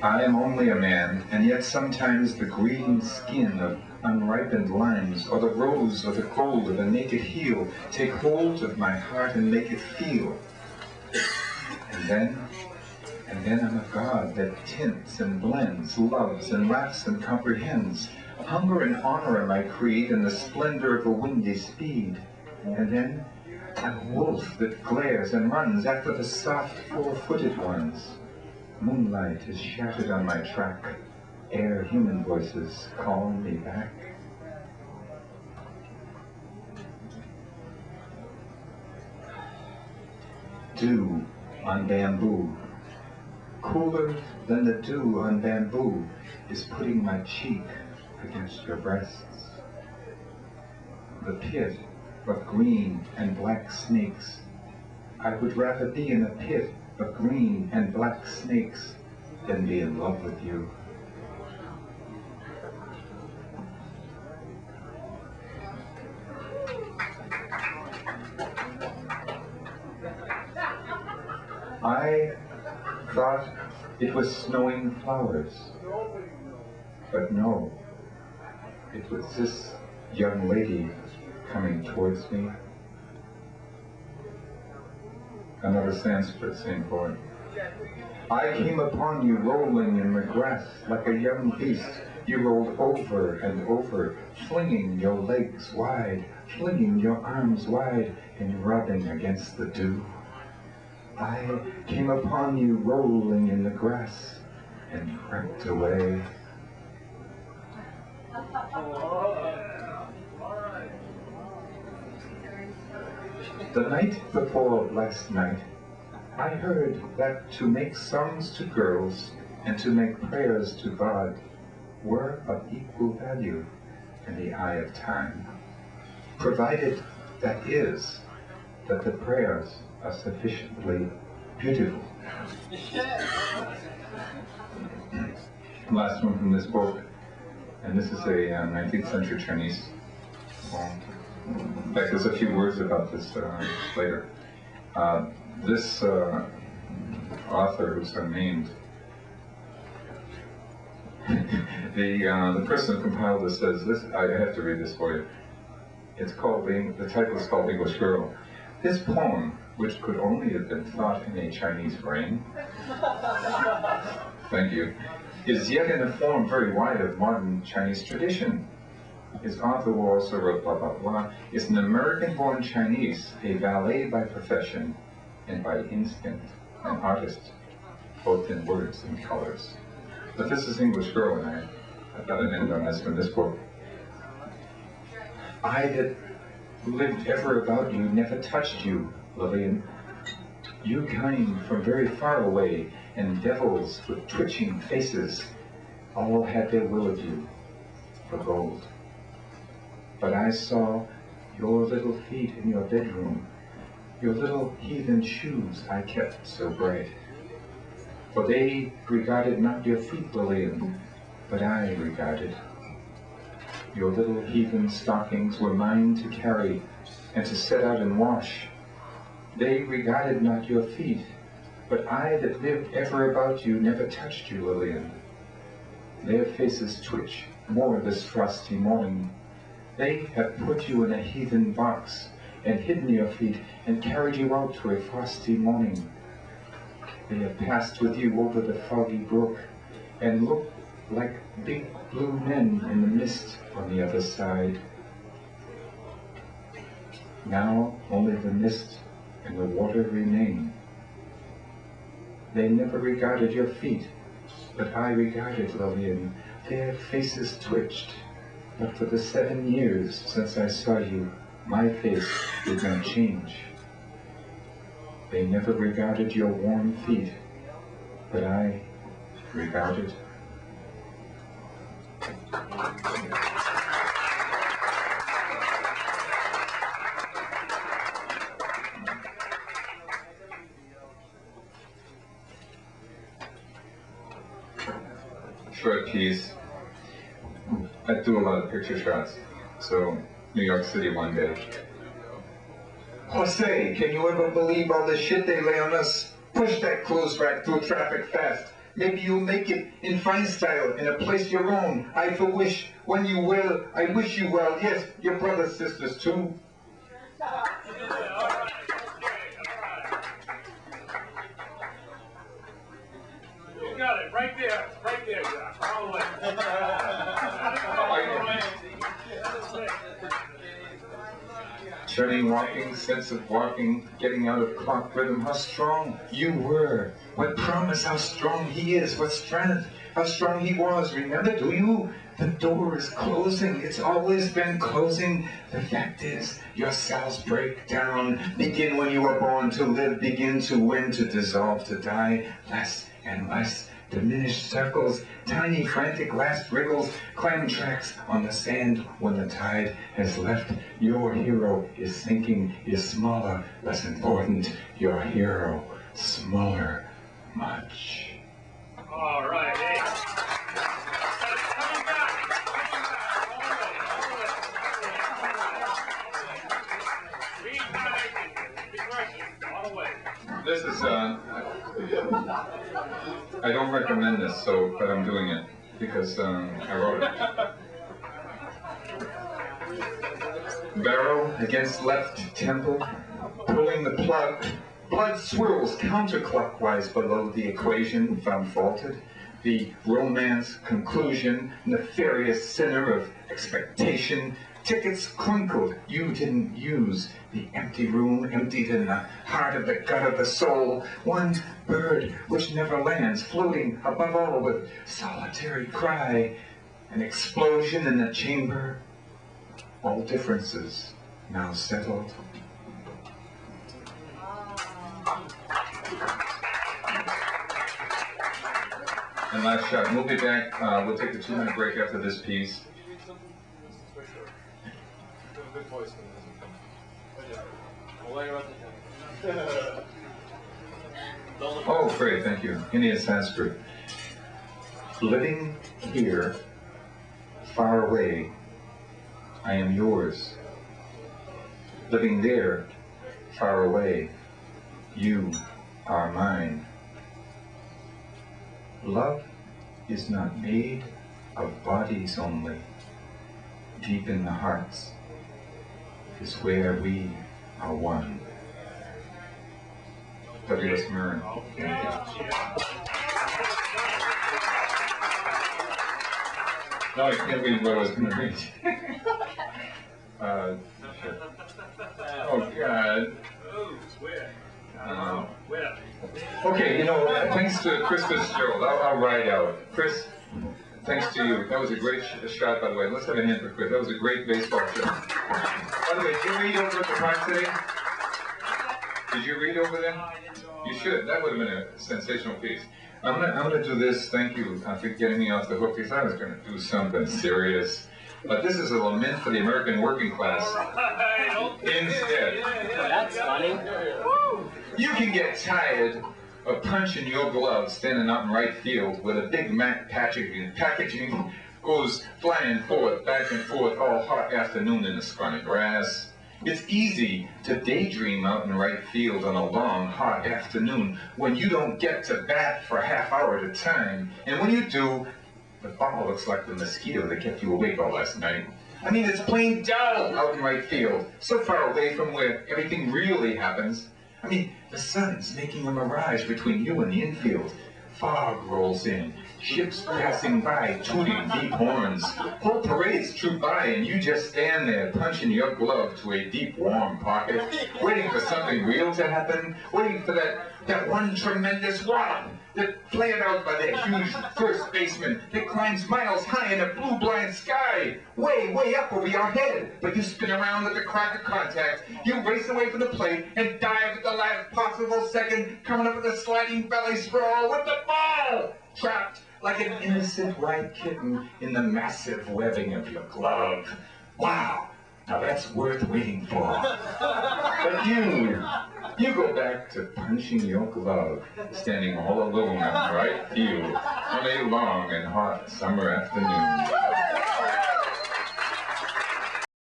I am only a man, and yet sometimes the green skin of unripened limes, or the rose or the gold of a naked heel, take hold of my heart and make it feel. And then I'm a god that tints and blends, loves and laughs and comprehends. Hunger and honor are my creed, and the splendor of a windy speed. And then I'm a wolf that glares and runs after the soft four-footed ones. Moonlight is shattered on my track, ere human voices call me back. Dew on bamboo. Cooler than the dew on bamboo is putting my cheek against your breasts. The pit of green and black snakes. I would rather be in a pit of green and black snakes than be in love with you. I thought it was snowing flowers, but no, it was this young lady coming towards me. Another Sanskrit same poem. I came upon you rolling in the grass like a young beast. You rolled over and over, flinging your legs wide, flinging your arms wide, and rubbing against the dew. I came upon you rolling in the grass and crept away. The night before last night, I heard that to make songs to girls and to make prayers to God were of equal value in the eye of time, provided, that is, that the prayers are sufficiently beautiful. Last one from this book, and this is a 19th century Chinese poem. In fact, there's a few words about this later. This author, who's unnamed, the person who compiled this says this. I have to read this for you. It's called the title is called English Girl. This poem, which could only have been thought in a Chinese brain, thank you, is yet in a form very wide of modern Chinese tradition. His author who also wrote blah blah blah is an American-born Chinese, a valet by profession and by instinct, an artist, both in words and colors. But this is English Girl, and I thought I'd end on this from this book. I that lived ever about you never touched you, Lillian. You came from very far away, and devils with twitching faces all had their will of you for gold. But I saw your little feet in your bedroom, your little heathen shoes I kept so bright. For they regarded not your feet, Lillian, but I regarded. Your little heathen stockings were mine to carry and to set out and wash. They regarded not your feet, but I that lived ever about you never touched you, Lillian. Their faces twitch more this frosty morning. They have put you in a heathen box and hidden your feet and carried you out to a frosty morning. They have passed with you over the foggy brook and looked like big blue men in the mist on the other side. Now only the mist and the water remain. They never regarded your feet, but I regarded, Lillian. Their faces twitched, but for the 7 years since I saw you, my face did not change. They never regarded your warm feet, but I regarded. Short piece. I do a lot of picture shots. So, New York City one day. Jose, can you ever believe all the shit they lay on us? Push that clothes rack through traffic fast. Maybe you'll make it in fine style, in a place your own. I for wish, when you will, I wish you well. Yes, your brothers, sisters too. You got it, right there, Jack. All the way. Turning, walking, sense of walking, getting out of clock rhythm, how strong you were. What promise, how strong he is, what strength, how strong he was. Remember, do you? The door is closing, it's always been closing. The fact is, your cells break down, begin when you were born to live, begin to win, to dissolve, to die, less and less. Diminished circles, tiny frantic last wriggles, climb tracks on the sand when the tide has left. Your hero is sinking, is smaller, less important. Your hero, smaller, much. All right, hey. Coming back. All the way. This is, I don't recommend this, but I'm doing it because I wrote it. Barrel against left temple, pulling the plug. Blood swirls counterclockwise below the equation found faulted. The romance conclusion, nefarious sinner of expectation. Tickets crinkled, you didn't use. The empty room emptied in the heart of the gut of the soul. One bird which never lands, floating above all with solitary cry. An explosion in the chamber. All differences now settled. And last shot. We'll be back. We'll take a 2-minute break after this piece. Good voice for Oh, great, thank you. Indian Sanskrit. Living here, far away, I am yours. Living there, far away, you are mine. Love is not made of bodies only. Deep in the hearts is where we are one. W.S. Murren. No, I can't read what I was going to read. Oh, God. Okay, thanks to Chris Fitzgerald. I'll ride out. Chris, thanks to you. That was a great shot, by the way. Let's have a hand for Chris. That was a great baseball shot. By the way, did you read over at the park today? Did you read over there? You should. That would have been a sensational piece. I'm gonna do this. Thank you for getting me off the hook, because I was going to do something serious. But this is a lament for the American working class. Instead. That's funny. You can get tired of punching your glove standing out in right field where the Big Mac packaging goes flying forth, back and forth all hot afternoon in the scrawny grass. It's easy to daydream out in right field on a long, hot afternoon when you don't get to bat for a half hour at a time. And when you do, the ball looks like the mosquito that kept you awake all last night. I mean, it's plain dull out in right field, so far away from where everything really happens. I mean, the sun's making a mirage between you and the infield. Fog rolls in, ships passing by, tooting deep horns. Whole parades troop by, and you just stand there, punching your glove to a deep, warm pocket, waiting for something real to happen, waiting for that one tremendous wallop that flared out by that huge first baseman that climbs miles high in a blue-blind sky, way, way up over your head. But you spin around at the crack of contact, you race away from the plate and dive at the last possible second, coming up with a sliding belly sprawl with the ball trapped like an innocent white kitten in the massive webbing of your glove. Wow, now that's worth waiting for. But you go back to punching your glove, standing all alone in right field on a long and hot summer afternoon.